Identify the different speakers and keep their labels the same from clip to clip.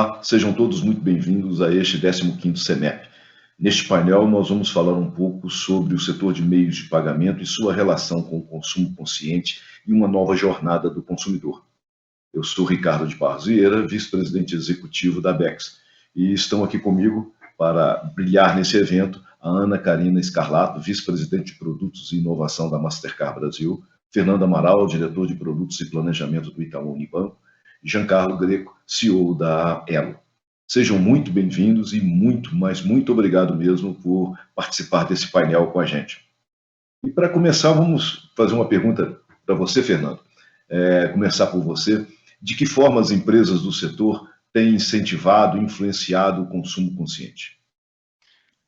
Speaker 1: Olá, sejam todos muito bem-vindos a este 15º CEMEP. Neste painel, nós vamos falar um pouco sobre o setor de meios de pagamento e sua relação com o consumo consciente e uma nova jornada do consumidor. Eu sou Ricardo de Barros Vieira, vice-presidente executivo da Abex, e estão aqui comigo para brilhar nesse evento a Ana Karina Scarlato, vice-presidente de Produtos e Inovação da Mastercard Brasil, Fernando Amaral, diretor de Produtos e Planejamento do Itaú Unibanco, e Giancarlo Greco, CEO da Elo. Sejam muito bem-vindos e muito obrigado mesmo por participar desse painel com a gente. E para começar, vamos fazer uma pergunta para você, Fernando. Começar por você. De que forma as empresas do setor têm incentivado e influenciado o consumo consciente?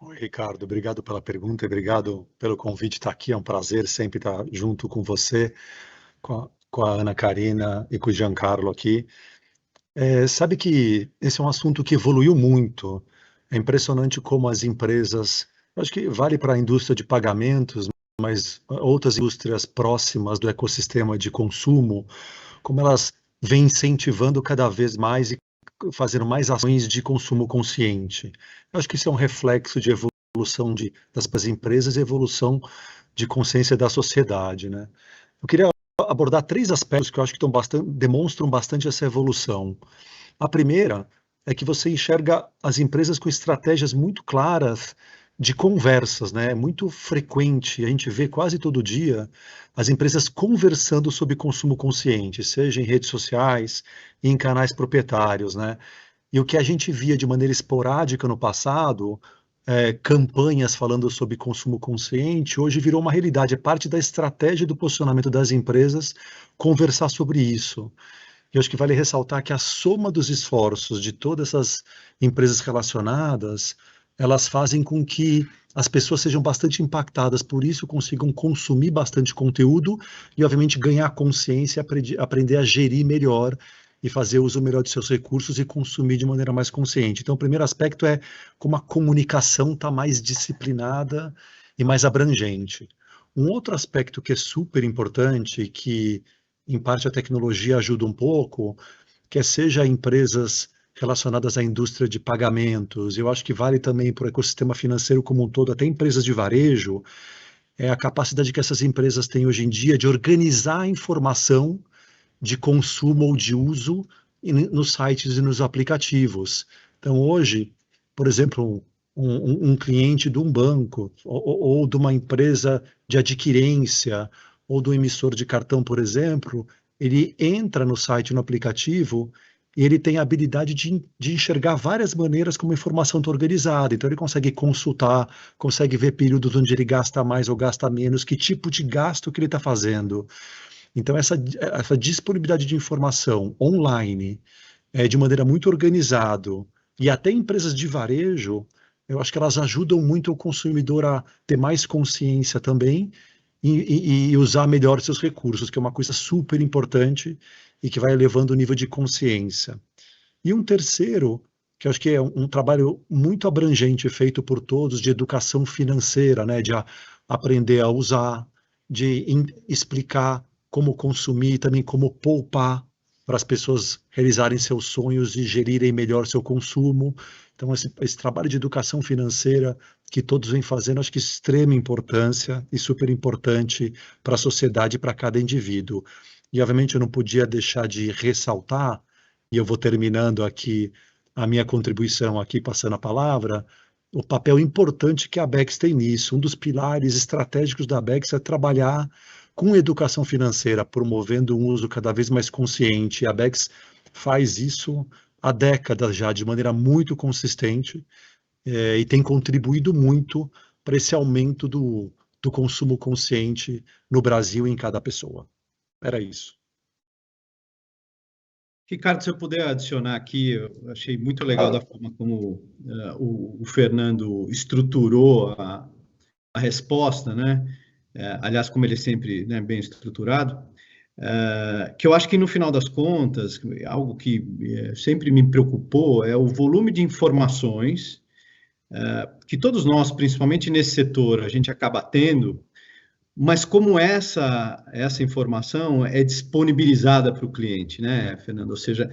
Speaker 2: Oi, Ricardo, obrigado pela pergunta, obrigado pelo convite de estar aqui, é um prazer sempre estar junto com você, com a Ana Karina e com o Giancarlo aqui. Sabe que esse é um assunto que evoluiu muito, é impressionante como as empresas, acho que vale para a indústria de pagamentos, mas outras indústrias próximas do ecossistema de consumo, como elas vêm incentivando cada vez mais e fazendo mais ações de consumo consciente. Eu acho que isso é um reflexo de evolução das empresas e evolução de consciência da sociedade, né? Eu queria abordar 3 aspectos que eu acho que demonstram bastante essa evolução. A primeira é que você enxerga as empresas com estratégias muito claras de conversas, né? É muito frequente, a gente vê quase todo dia as empresas conversando sobre consumo consciente, seja em redes sociais e em canais proprietários, né? E o que a gente via de maneira esporádica no passado, campanhas falando sobre consumo consciente, hoje virou uma realidade, é parte da estratégia do posicionamento das empresas conversar sobre isso. E eu acho que vale ressaltar que a soma dos esforços de todas essas empresas relacionadas, elas fazem com que as pessoas sejam bastante impactadas, por isso consigam consumir bastante conteúdo e, obviamente, ganhar consciência e aprender a gerir melhor e fazer uso melhor de seus recursos e consumir de maneira mais consciente. Então, o primeiro aspecto é como a comunicação está mais disciplinada e mais abrangente. Um outro aspecto que é super importante, que em parte a tecnologia ajuda um pouco, que seja empresas relacionadas à indústria de pagamentos, eu acho que vale também para o ecossistema financeiro como um todo, até empresas de varejo, é a capacidade que essas empresas têm hoje em dia de organizar a informação de consumo ou de uso nos sites e nos aplicativos. Então, hoje, por exemplo, um cliente de um banco ou de uma empresa de adquirência ou do emissor de cartão, por exemplo, ele entra no site, no aplicativo, e ele tem a habilidade de enxergar várias maneiras como a informação está organizada. Então, ele consegue consultar, consegue ver períodos onde ele gasta mais ou gasta menos, que tipo de gasto que ele está fazendo. Então, essa disponibilidade de informação online, de maneira muito organizada, e até empresas de varejo, eu acho que elas ajudam muito o consumidor a ter mais consciência também e usar melhor seus recursos, que é uma coisa super importante e que vai elevando o nível de consciência. E um terceiro, que eu acho que é um trabalho muito abrangente feito por todos, de educação financeira, né, de aprender a usar, de explicar como consumir, também como poupar para as pessoas realizarem seus sonhos e gerirem melhor seu consumo. Então, esse trabalho de educação financeira que todos vêm fazendo, acho que extrema importância e super importante para a sociedade e para cada indivíduo. E, obviamente, eu não podia deixar de ressaltar, e eu vou terminando aqui a minha contribuição aqui, passando a palavra, o papel importante que a Abex tem nisso. Um dos pilares estratégicos da Abex é trabalhar com educação financeira, promovendo um uso cada vez mais consciente. A Abex faz isso há décadas já, de maneira muito consistente, e tem contribuído muito para esse aumento do consumo consciente no Brasil e em cada pessoa. Era isso.
Speaker 3: Ricardo, se eu puder adicionar aqui, eu achei muito legal da forma como o Fernando estruturou a resposta, né? Aliás, como ele é sempre, né, bem estruturado, que eu acho que no final das contas, algo que sempre me preocupou é o volume de informações que todos nós, principalmente nesse setor, a gente acaba tendo, mas como essa informação é disponibilizada para o cliente, né, Fernando? Ou seja,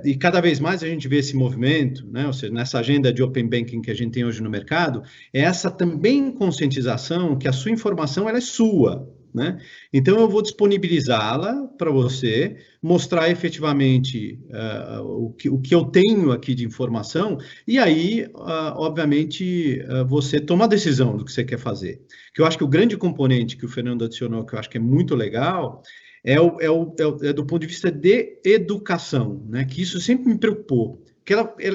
Speaker 3: e cada vez mais a gente vê esse movimento, né? Ou seja, nessa agenda de Open Banking que a gente tem hoje no mercado, é essa também conscientização que a sua informação ela é sua, né? Então eu vou disponibilizá-la para você, mostrar efetivamente o que eu tenho aqui de informação, e aí, obviamente, você toma a decisão do que você quer fazer. Que eu acho que o grande componente que o Fernando adicionou, que eu acho que é muito legal, é do ponto de vista de educação, né? Que isso sempre me preocupou.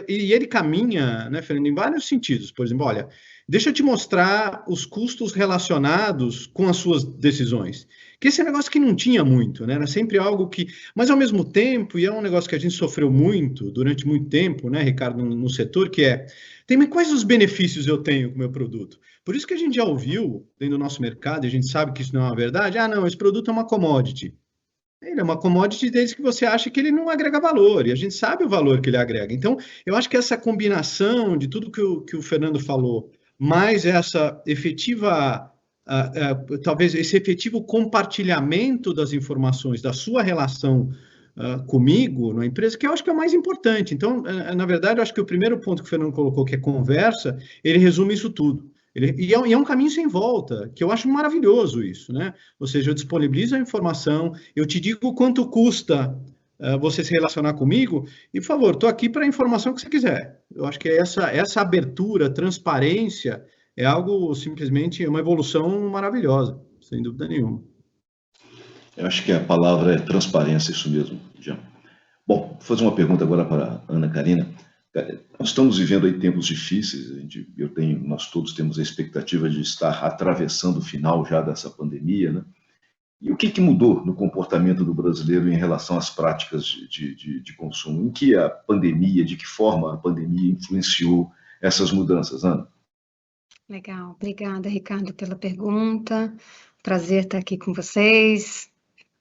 Speaker 3: E ele caminha, né, Fernando, em vários sentidos. Por exemplo, olha, deixa eu te mostrar os custos relacionados com as suas decisões. Que esse é um negócio que não tinha muito, né? Era sempre algo que... Mas, ao mesmo tempo, e é um negócio que a gente sofreu muito, durante muito tempo, né, Ricardo, no setor, que é... Mas quais os benefícios eu tenho com o meu produto? Por isso que a gente já ouviu, dentro do nosso mercado, e a gente sabe que isso não é uma verdade, não, esse produto é uma commodity. Ele é uma commodity desde que você acha que ele não agrega valor, e a gente sabe o valor que ele agrega. Então, eu acho que essa combinação de tudo que o Fernando falou, mais essa efetiva, talvez esse efetivo compartilhamento das informações, da sua relação comigo, na empresa, que eu acho que é o mais importante. Então, na verdade, eu acho que o primeiro ponto que o Fernando colocou, que é conversa, ele resume isso tudo. E é um caminho sem volta, que eu acho maravilhoso isso, né? Ou seja, eu disponibilizo a informação, eu te digo quanto custa você se relacionar comigo, e, por favor, estou aqui para a informação que você quiser. Eu acho que essa abertura, transparência, é algo simplesmente uma evolução maravilhosa, sem dúvida nenhuma.
Speaker 1: Eu acho que a palavra é transparência, isso mesmo, Jean. Bom, vou fazer uma pergunta agora para a Ana Karina. Nós estamos vivendo aí tempos difíceis, nós todos temos a expectativa de estar atravessando o final já dessa pandemia, né? E o que mudou no comportamento do brasileiro em relação às práticas de consumo? Em que a pandemia, de que forma a pandemia influenciou essas mudanças, Ana?
Speaker 4: Legal, obrigada, Ricardo, pela pergunta. Prazer estar aqui com vocês.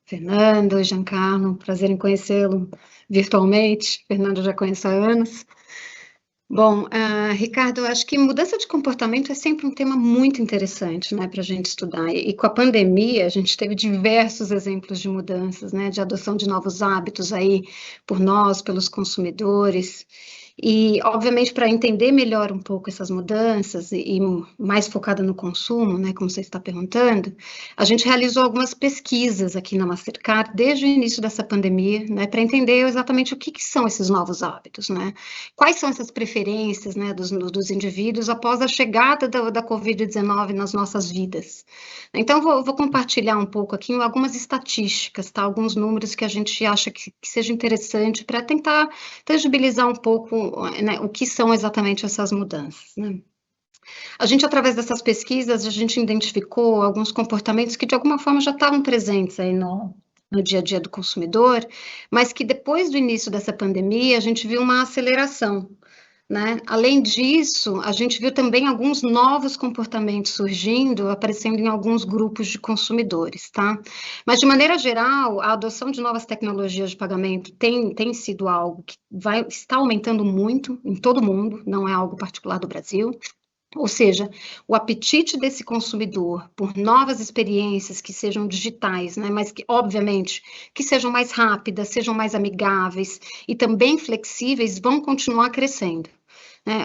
Speaker 4: Fernando, Giancarlo, prazer em conhecê-lo virtualmente. Fernando já conheço há anos. Bom, Ricardo, eu acho que mudança de comportamento é sempre um tema muito interessante, né, para a gente estudar. E com a pandemia, a gente teve diversos exemplos de mudanças, né, de adoção de novos hábitos aí por nós, pelos consumidores. E, obviamente, para entender melhor um pouco essas mudanças e mais focada no consumo, né, como você está perguntando, a gente realizou algumas pesquisas aqui na Mastercard desde o início dessa pandemia, né, para entender exatamente o que são esses novos hábitos, né, quais são essas preferências, né, dos indivíduos após a chegada da Covid-19 nas nossas vidas. Então, vou compartilhar um pouco aqui algumas estatísticas, tá, alguns números que a gente acha que seja interessante para tentar tangibilizar um pouco, né, o que são exatamente essas mudanças, né? A gente, através dessas pesquisas, a gente identificou alguns comportamentos que, de alguma forma, já estavam presentes aí no dia a dia do consumidor, mas que, depois do início dessa pandemia, a gente viu uma aceleração, né? Além disso, a gente viu também alguns novos comportamentos surgindo, aparecendo em alguns grupos de consumidores, tá? Mas, de maneira geral, a adoção de novas tecnologias de pagamento tem sido algo que está aumentando muito em todo o mundo, não é algo particular do Brasil. Ou seja, o apetite desse consumidor por novas experiências que sejam digitais, né, mas que, obviamente, que sejam mais rápidas, sejam mais amigáveis e também flexíveis, vão continuar crescendo.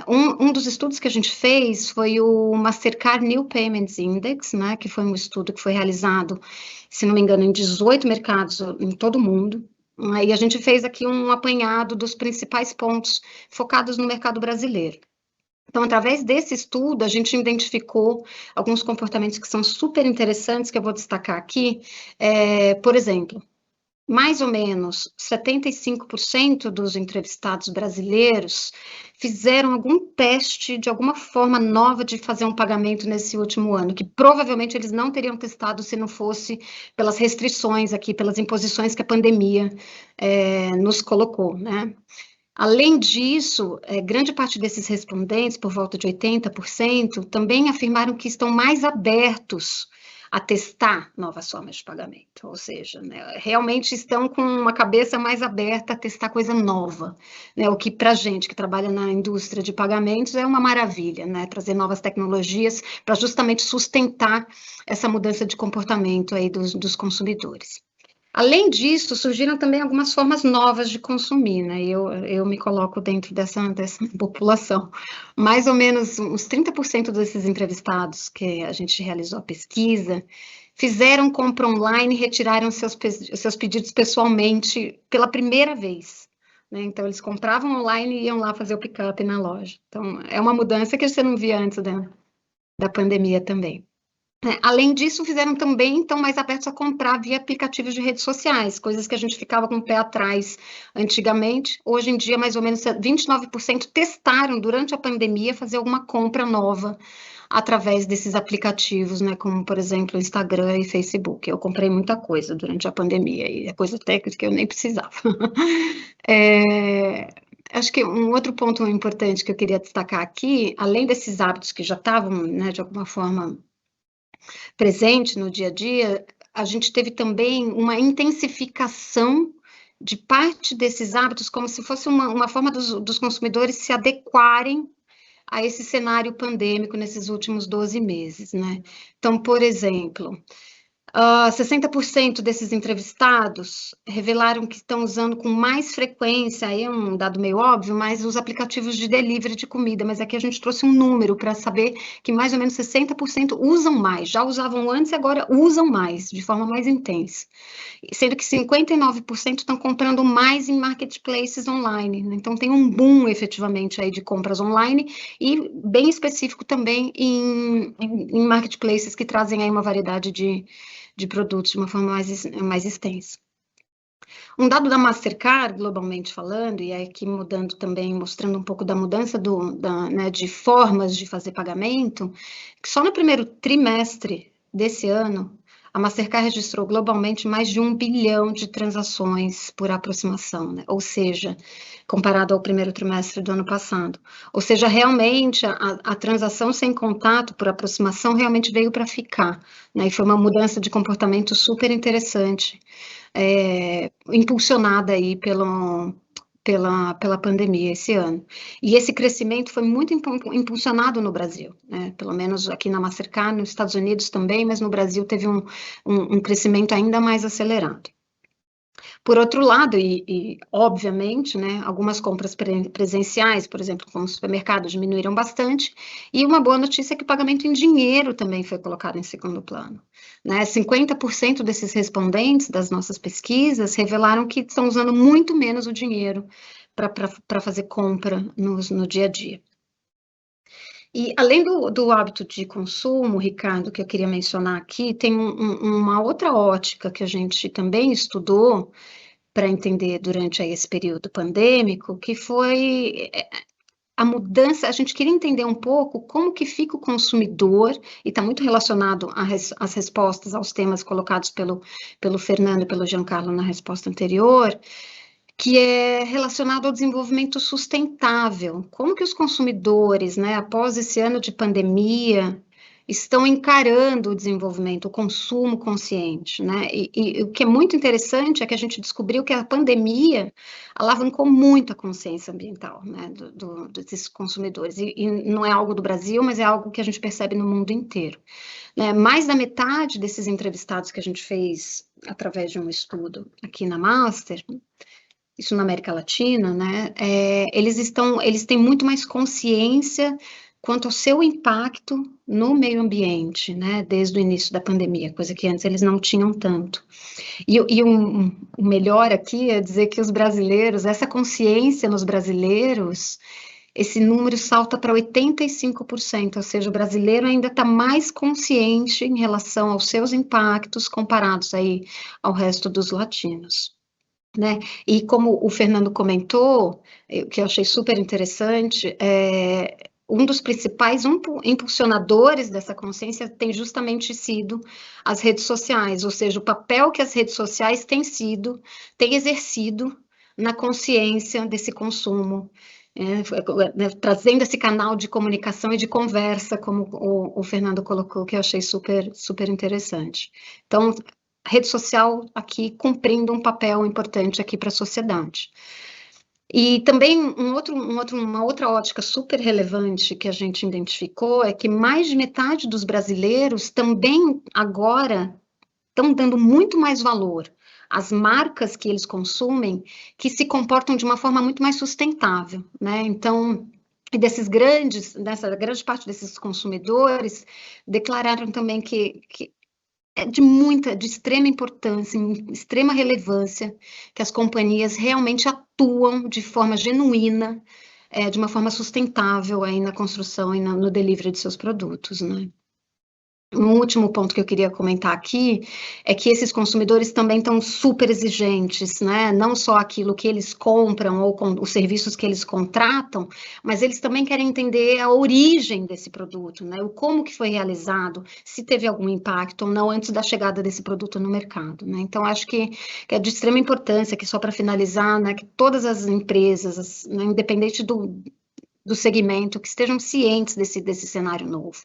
Speaker 4: Um dos estudos que a gente fez foi o Mastercard New Payments Index, né, que foi um estudo que foi realizado, se não me engano, em 18 mercados em todo o mundo. E a gente fez aqui um apanhado dos principais pontos focados no mercado brasileiro. Então, através desse estudo, a gente identificou alguns comportamentos que são super interessantes, que eu vou destacar aqui. Por exemplo, mais ou menos 75% dos entrevistados brasileiros fizeram algum teste de alguma forma nova de fazer um pagamento nesse último ano, que provavelmente eles não teriam testado se não fosse pelas restrições aqui, pelas imposições que a pandemia nos colocou, né? Além disso, grande parte desses respondentes, por volta de 80%, também afirmaram que estão mais abertos a testar novas formas de pagamento, ou seja, né, realmente estão com uma cabeça mais aberta a testar coisa nova, né, o que para a gente que trabalha na indústria de pagamentos é uma maravilha, né, trazer novas tecnologias para justamente sustentar essa mudança de comportamento aí dos consumidores. Além disso, surgiram também algumas formas novas de consumir, né? Eu me coloco dentro dessa população. Mais ou menos uns 30% desses entrevistados que a gente realizou a pesquisa fizeram compra online e retiraram seus pedidos pessoalmente pela primeira vez, né? Então, eles compravam online e iam lá fazer o pick-up na loja. Então, é uma mudança que você não via antes da pandemia também. Além disso, fizeram também, estão mais abertos a comprar via aplicativos de redes sociais, coisas que a gente ficava com o pé atrás antigamente. Hoje em dia, mais ou menos 29% testaram durante a pandemia fazer alguma compra nova através desses aplicativos, né, como, por exemplo, Instagram e Facebook. Eu comprei muita coisa durante a pandemia, e é coisa técnica que eu nem precisava. Acho que um outro ponto importante que eu queria destacar aqui, além desses hábitos que já estavam, né, de alguma forma presente no dia a dia, a gente teve também uma intensificação de parte desses hábitos, como se fosse uma forma dos consumidores se adequarem a esse cenário pandêmico nesses últimos 12 meses, né? Então, por exemplo, 60% desses entrevistados revelaram que estão usando com mais frequência, aí é um dado meio óbvio, mas os aplicativos de delivery de comida, mas aqui a gente trouxe um número para saber que mais ou menos 60% usam mais, já usavam antes e agora usam mais, de forma mais intensa, sendo que 59% estão comprando mais em marketplaces online, né? Então tem um boom efetivamente aí de compras online e bem específico também em marketplaces que trazem aí uma variedade de produtos de uma forma mais extensa. Um dado da Mastercard, globalmente falando, e aqui mudando também, mostrando um pouco da mudança né, de formas de fazer pagamento, que só no primeiro trimestre desse ano, a Mastercard registrou globalmente mais de 1 bilhão de transações por aproximação, né? Ou seja, comparado ao primeiro trimestre do ano passado. Ou seja, realmente a transação sem contato por aproximação realmente veio para ficar, né? E foi uma mudança de comportamento super interessante, impulsionada aí pela pandemia esse ano. E esse crescimento foi muito impulsionado no Brasil, né? Pelo menos aqui na Mastercard, nos Estados Unidos também, mas no Brasil teve um crescimento ainda mais acelerado. Por outro lado, e obviamente, né, algumas compras presenciais, por exemplo, como supermercados, diminuíram bastante, e uma boa notícia é que o pagamento em dinheiro também foi colocado em segundo plano, né? 50% desses respondentes das nossas pesquisas revelaram que estão usando muito menos o dinheiro para fazer compra no dia a dia. E além do hábito de consumo, Ricardo, que eu queria mencionar aqui, tem uma outra ótica que a gente também estudou para entender durante aí esse período pandêmico, que foi a mudança. A gente queria entender um pouco como que fica o consumidor, e está muito relacionado às respostas aos temas colocados pelo Fernando e pelo Giancarlo na resposta anterior, que é relacionado ao desenvolvimento sustentável. Como que os consumidores, né, após esse ano de pandemia, estão encarando o desenvolvimento, o consumo consciente, né? E o que é muito interessante é que a gente descobriu que a pandemia alavancou muito a consciência ambiental, né, desses consumidores. E não é algo do Brasil, mas é algo que a gente percebe no mundo inteiro, né? Mais da metade desses entrevistados que a gente fez através de um estudo aqui na Master, isso na América Latina, né, eles têm muito mais consciência quanto ao seu impacto no meio ambiente, né, desde o início da pandemia, coisa que antes eles não tinham tanto. E o melhor aqui é dizer que os brasileiros, essa consciência nos brasileiros, esse número salta para 85%, ou seja, o brasileiro ainda está mais consciente em relação aos seus impactos comparados aí ao resto dos latinos, né? E como o Fernando comentou, que eu achei super interessante, um dos principais impulsionadores dessa consciência tem justamente sido as redes sociais, ou seja, o papel que as redes sociais têm exercido na consciência desse consumo né, trazendo esse canal de comunicação e de conversa, como o Fernando colocou, que eu achei super, super interessante. Então, a rede social aqui cumprindo um papel importante aqui para a sociedade. E também uma outra ótica super relevante que a gente identificou é que mais de metade dos brasileiros também agora estão dando muito mais valor às marcas que eles consumem, que se comportam de uma forma muito mais sustentável, né? Então, dessa grande parte desses consumidores declararam também que é de extrema importância, extrema relevância, que as companhias realmente atuam de forma genuína, de uma forma sustentável aí na construção e no delivery de seus produtos, né? Um último ponto que eu queria comentar aqui é que esses consumidores também estão super exigentes, né? Não só aquilo que eles compram ou os serviços que eles contratam, mas eles também querem entender a origem desse produto, né? O como que foi realizado, se teve algum impacto ou não antes da chegada desse produto no mercado, né? Então, acho que é de extrema importância, que só para finalizar, né, que todas as empresas, né, independente do segmento, que estejam cientes desse cenário novo,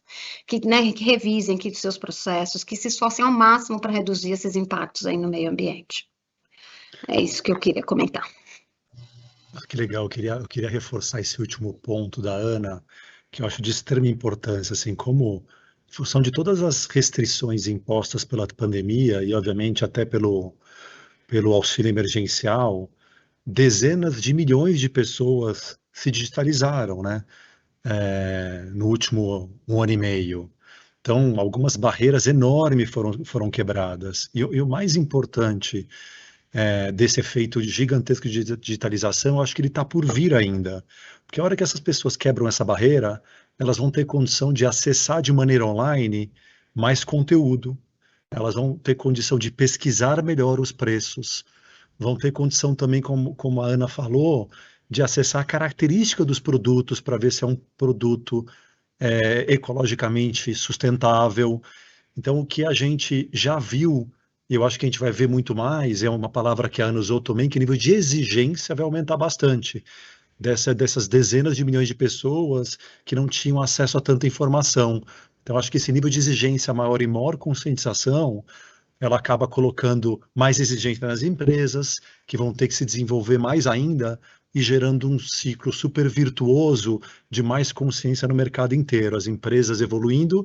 Speaker 4: que, né, que revisem que seus processos, que se esforcem ao máximo para reduzir esses impactos aí no meio ambiente. É isso que eu queria comentar.
Speaker 2: Que legal, eu queria reforçar esse último ponto da Ana, que eu acho de extrema importância, assim, como, em função de todas as restrições impostas pela pandemia e, obviamente, até pelo auxílio emergencial, dezenas de milhões de pessoas se digitalizaram, né? No último 1 ano e meio. Então, algumas barreiras enormes foram quebradas. E o mais importante desse efeito gigantesco de digitalização, eu acho que ele está por vir ainda. Porque a hora que essas pessoas quebram essa barreira, elas vão ter condição de acessar de maneira online mais conteúdo. Elas vão ter condição de pesquisar melhor os preços. Vão ter condição também, como a Ana falou, de acessar a característica dos produtos para ver se é um produto ecologicamente sustentável. Então, o que a gente já viu, e eu acho que a gente vai ver muito mais, é uma palavra que a Ana usou também, que o nível de exigência vai aumentar bastante. Dessas dezenas de milhões de pessoas que não tinham acesso a tanta informação. Então, acho que esse nível de exigência maior e maior conscientização, ela acaba colocando mais exigência nas empresas, que vão ter que se desenvolver mais ainda, e gerando um ciclo super virtuoso de mais consciência no mercado inteiro, as empresas evoluindo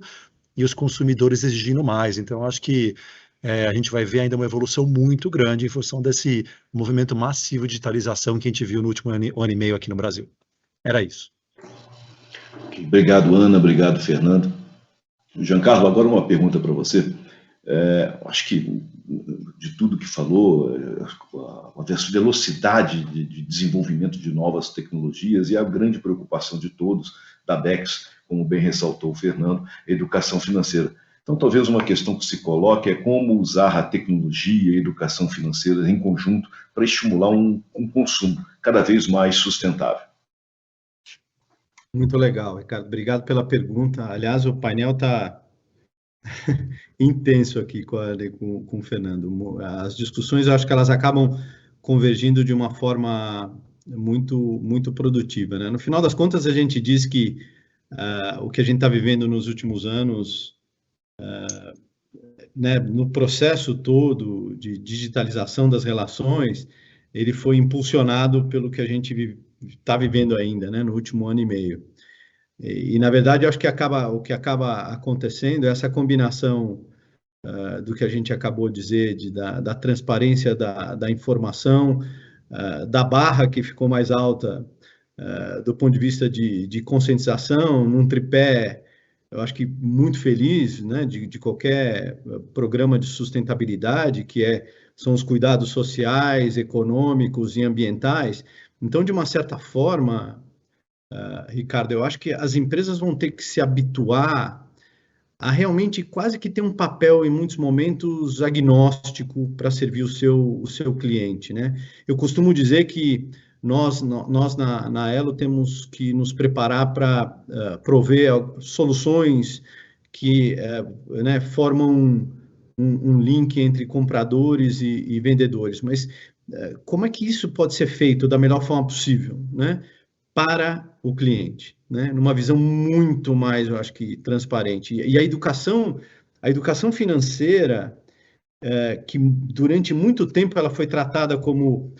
Speaker 2: e os consumidores exigindo mais. Então, acho que a gente vai ver ainda uma evolução muito grande em função desse movimento massivo de digitalização que a gente viu no último ano e meio aqui no Brasil. Era isso.
Speaker 1: Obrigado, Ana. Obrigado, Fernando. Giancarlo, agora uma pergunta para você. Acho que de tudo que falou, a velocidade de desenvolvimento de novas tecnologias e a grande preocupação de todos, da BEX, como bem ressaltou o Fernando, educação financeira. Então, talvez uma questão que se coloque é como usar a tecnologia e a educação financeira em conjunto para estimular um consumo cada vez mais sustentável.
Speaker 3: Muito legal, Ricardo. Obrigado pela pergunta. Aliás, o painel está intenso aqui com o Fernando. As discussões, eu acho que elas acabam convergindo de uma forma muito, muito produtiva, né? No final das contas, a gente diz que o que a gente está vivendo nos últimos anos, né, no processo todo de digitalização das relações, ele foi impulsionado pelo que a gente está vivendo ainda, né, no último 1 ano e meio. E na verdade, eu acho que o que acaba acontecendo é essa combinação do que a gente acabou de dizer, da transparência da informação, da barra que ficou mais alta do ponto de vista de conscientização, num tripé, eu acho que muito feliz, né, de qualquer programa de sustentabilidade, que são os cuidados sociais, econômicos e ambientais. Então, de uma certa forma, Ricardo, eu acho que as empresas vão ter que se habituar a realmente quase que ter um papel, em muitos momentos, agnóstico para servir o seu cliente, né? Eu costumo dizer que nós na Elo temos que nos preparar para prover soluções que né, formam um link entre compradores e vendedores, mas como é que isso pode ser feito da melhor forma possível, né? para o cliente, né? Numa visão muito mais, eu acho que, transparente. E a educação financeira, que durante muito tempo ela foi tratada como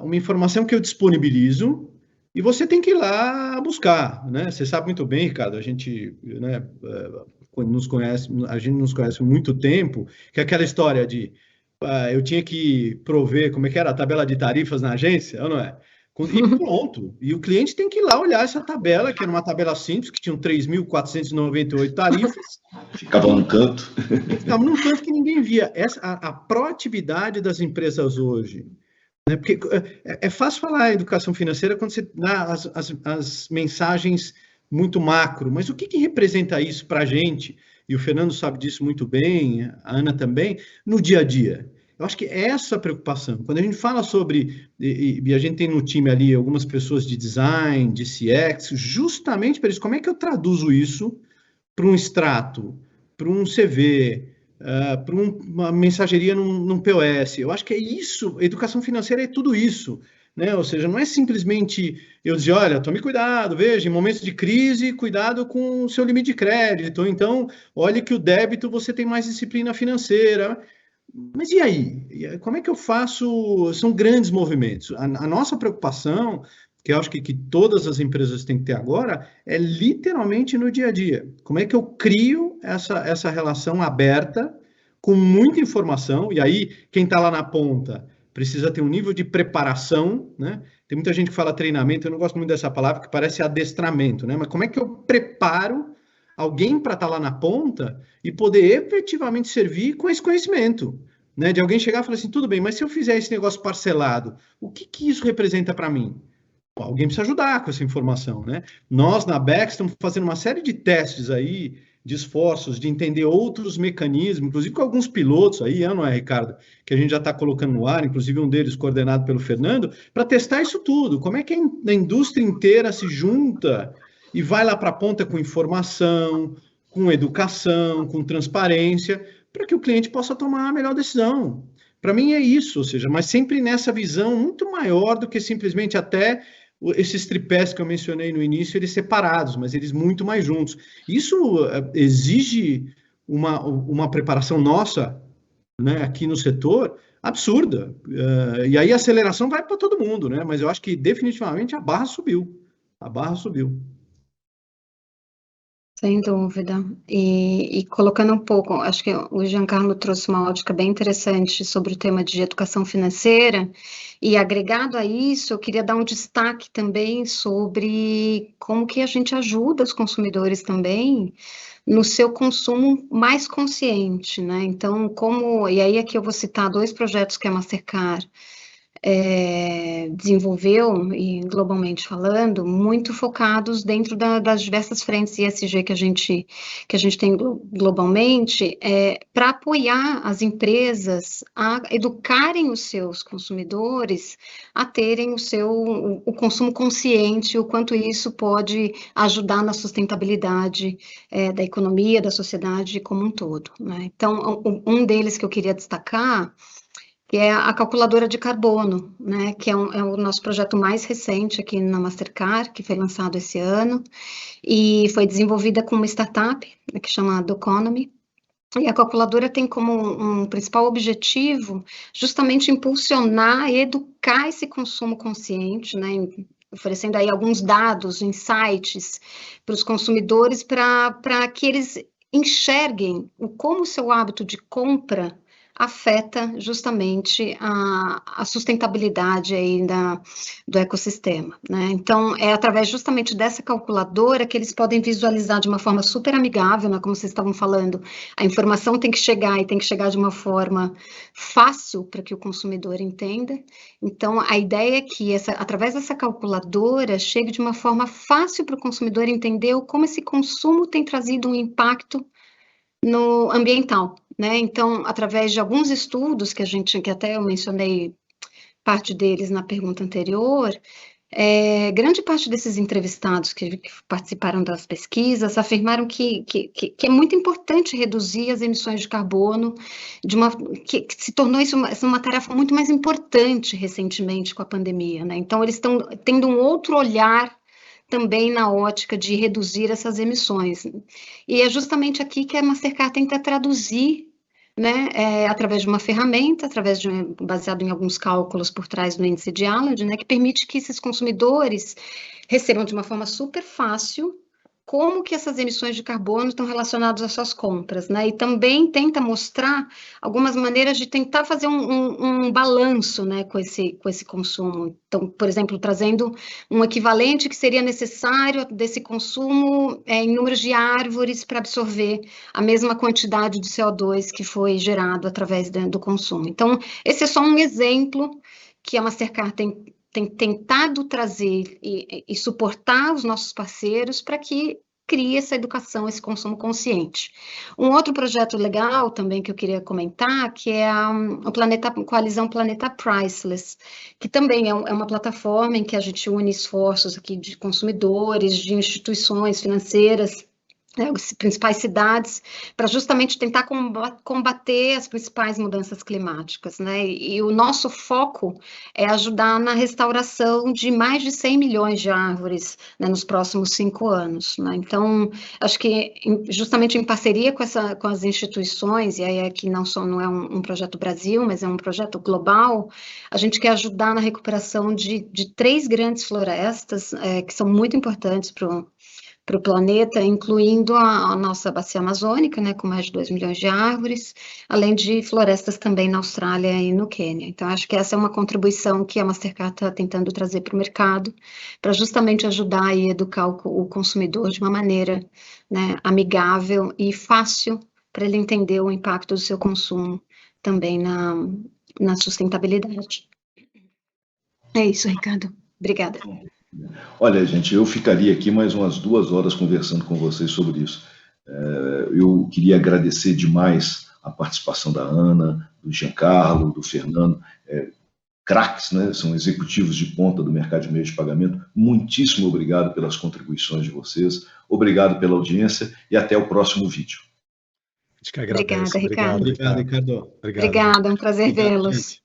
Speaker 3: uma informação que eu disponibilizo e você tem que ir lá buscar, né? Você sabe muito bem, Ricardo, a gente, né, a gente nos conhece há muito tempo, que é aquela história de eu tinha que prover, como é que era, a tabela de tarifas na agência, ou não é? E pronto. E o cliente tem que ir lá olhar essa tabela, que era uma tabela simples, que tinham 3.498 tarifas.
Speaker 1: Ficava num canto.
Speaker 3: Ficava num canto que ninguém via. A proatividade das empresas hoje, né? Porque é fácil falar educação financeira quando você dá as mensagens muito macro, mas o que representa isso para a gente? E o Fernando sabe disso muito bem, a Ana também, no dia a dia. Eu acho que essa preocupação, quando a gente fala sobre, e a gente tem no time ali algumas pessoas de design, de CX, justamente para isso, como é que eu traduzo isso para um extrato, para um CV, para uma mensageria num POS? Eu acho que é isso, educação financeira é tudo isso, né? Ou seja, não é simplesmente eu dizer, olha, tome cuidado, veja, em momentos de crise, cuidado com o seu limite de crédito, ou então, olhe que o débito você tem mais disciplina financeira. Mas e aí? Como é que eu faço? São grandes movimentos. A nossa preocupação, que eu acho que todas as empresas têm que ter agora, é literalmente no dia a dia. Como é que eu crio essa relação aberta, com muita informação, e aí quem está lá na ponta precisa ter um nível de preparação, né? Tem muita gente que fala treinamento, eu não gosto muito dessa palavra, que parece adestramento, né? Mas como é que eu preparo alguém para estar lá na ponta e poder efetivamente servir com esse conhecimento, né? De alguém chegar e falar assim, tudo bem, mas se eu fizer esse negócio parcelado, o que isso representa para mim? Alguém precisa ajudar com essa informação, né? Nós, na Bex, estamos fazendo uma série de testes aí, de esforços, de entender outros mecanismos, inclusive com alguns pilotos aí, não é, Ricardo? Que a gente já está colocando no ar, inclusive um deles coordenado pelo Fernando, para testar isso tudo. Como é que a indústria inteira se junta e vai lá para a ponta com informação, com educação, com transparência, para que o cliente possa tomar a melhor decisão. Para mim é isso, ou seja, mas sempre nessa visão muito maior do que simplesmente até esses tripés que eu mencionei no início, eles separados, mas eles muito mais juntos. Isso exige uma preparação nossa, né, aqui no setor, absurda. E aí a aceleração vai para todo mundo, né? Mas eu acho que definitivamente a barra subiu. A barra subiu.
Speaker 4: Sem dúvida. E colocando um pouco, acho que o Giancarlo trouxe uma ótica bem interessante sobre o tema de educação financeira, e agregado a isso, eu queria dar um destaque também sobre como que a gente ajuda os consumidores também no seu consumo mais consciente, né? Então, e aí aqui eu vou citar 2 projetos que a Mastercard desenvolveu, e globalmente falando, muito focados dentro das diversas frentes ESG que a gente tem globalmente, para apoiar as empresas a educarem os seus consumidores a terem o consumo consciente, o quanto isso pode ajudar na sustentabilidade da economia, da sociedade como um todo, né? Então, um deles que eu queria destacar, que é a calculadora de carbono, né, que é o nosso projeto mais recente aqui na Mastercard, que foi lançado esse ano, e foi desenvolvida com uma startup, né, que chama Doconomy, e a calculadora tem como um principal objetivo justamente impulsionar e educar esse consumo consciente, né, oferecendo aí alguns dados, insights para os consumidores, para que eles enxerguem como o seu hábito de compra afeta justamente a sustentabilidade aí do ecossistema, né? Então, é através justamente dessa calculadora que eles podem visualizar de uma forma super amigável, né? Como vocês estavam falando, a informação tem que chegar e tem que chegar de uma forma fácil para que o consumidor entenda. Então, a ideia é que, através dessa calculadora, chegue de uma forma fácil para o consumidor entender como esse consumo tem trazido um impacto no ambiental, né? Então, através de alguns estudos que até eu mencionei parte deles na pergunta anterior, grande parte desses entrevistados que participaram das pesquisas afirmaram que é muito importante reduzir as emissões de carbono, que se tornou isso uma tarefa muito mais importante recentemente com a pandemia, né? Então, eles estão tendo um outro olhar também na ótica de reduzir essas emissões. E é justamente aqui que a Mastercard tenta traduzir, né, através de uma ferramenta, baseado em alguns cálculos por trás do índice de Allard, né, que permite que esses consumidores recebam de uma forma super fácil como que essas emissões de carbono estão relacionadas às suas compras, né? E também tenta mostrar algumas maneiras de tentar fazer um balanço, né, com esse consumo. Então, por exemplo, trazendo um equivalente que seria necessário desse consumo em números de árvores para absorver a mesma quantidade de CO2 que foi gerado através do consumo. Então, esse é só um exemplo que a Mastercard tem tentado trazer e suportar os nossos parceiros para que crie essa educação, esse consumo consciente. Um outro projeto legal também que eu queria comentar, que é a Coalizão Planeta Priceless, que também é uma plataforma em que a gente une esforços aqui de consumidores, de instituições financeiras, as principais cidades, para justamente tentar combater as principais mudanças climáticas, né? E o nosso foco é ajudar na restauração de mais de 100 milhões de árvores, né, nos próximos 5 anos, né? Então, acho que justamente em parceria com as instituições, e aí aqui não é um projeto Brasil, mas é um projeto global, a gente quer ajudar na recuperação de 3 grandes florestas, que são muito importantes para o planeta, incluindo a nossa bacia amazônica, né, com mais de 2 milhões de árvores, além de florestas também na Austrália e no Quênia. Então, acho que essa é uma contribuição que a Mastercard está tentando trazer para o mercado, para justamente ajudar e educar o consumidor de uma maneira, né, amigável e fácil para ele entender o impacto do seu consumo também na sustentabilidade. É isso, Ricardo. Obrigada.
Speaker 1: Olha, gente, eu ficaria aqui mais umas 2 horas conversando com vocês sobre isso. Eu queria agradecer demais a participação da Ana, do Giancarlo, do Fernando, craques, né? São executivos de ponta do mercado de meios de pagamento. Muitíssimo obrigado pelas contribuições de vocês, obrigado pela audiência e até o próximo vídeo.
Speaker 2: Acho que agradeço.
Speaker 4: Obrigada, Ricardo.
Speaker 3: Obrigado, Ricardo.
Speaker 4: Obrigada, é um prazer vê-los.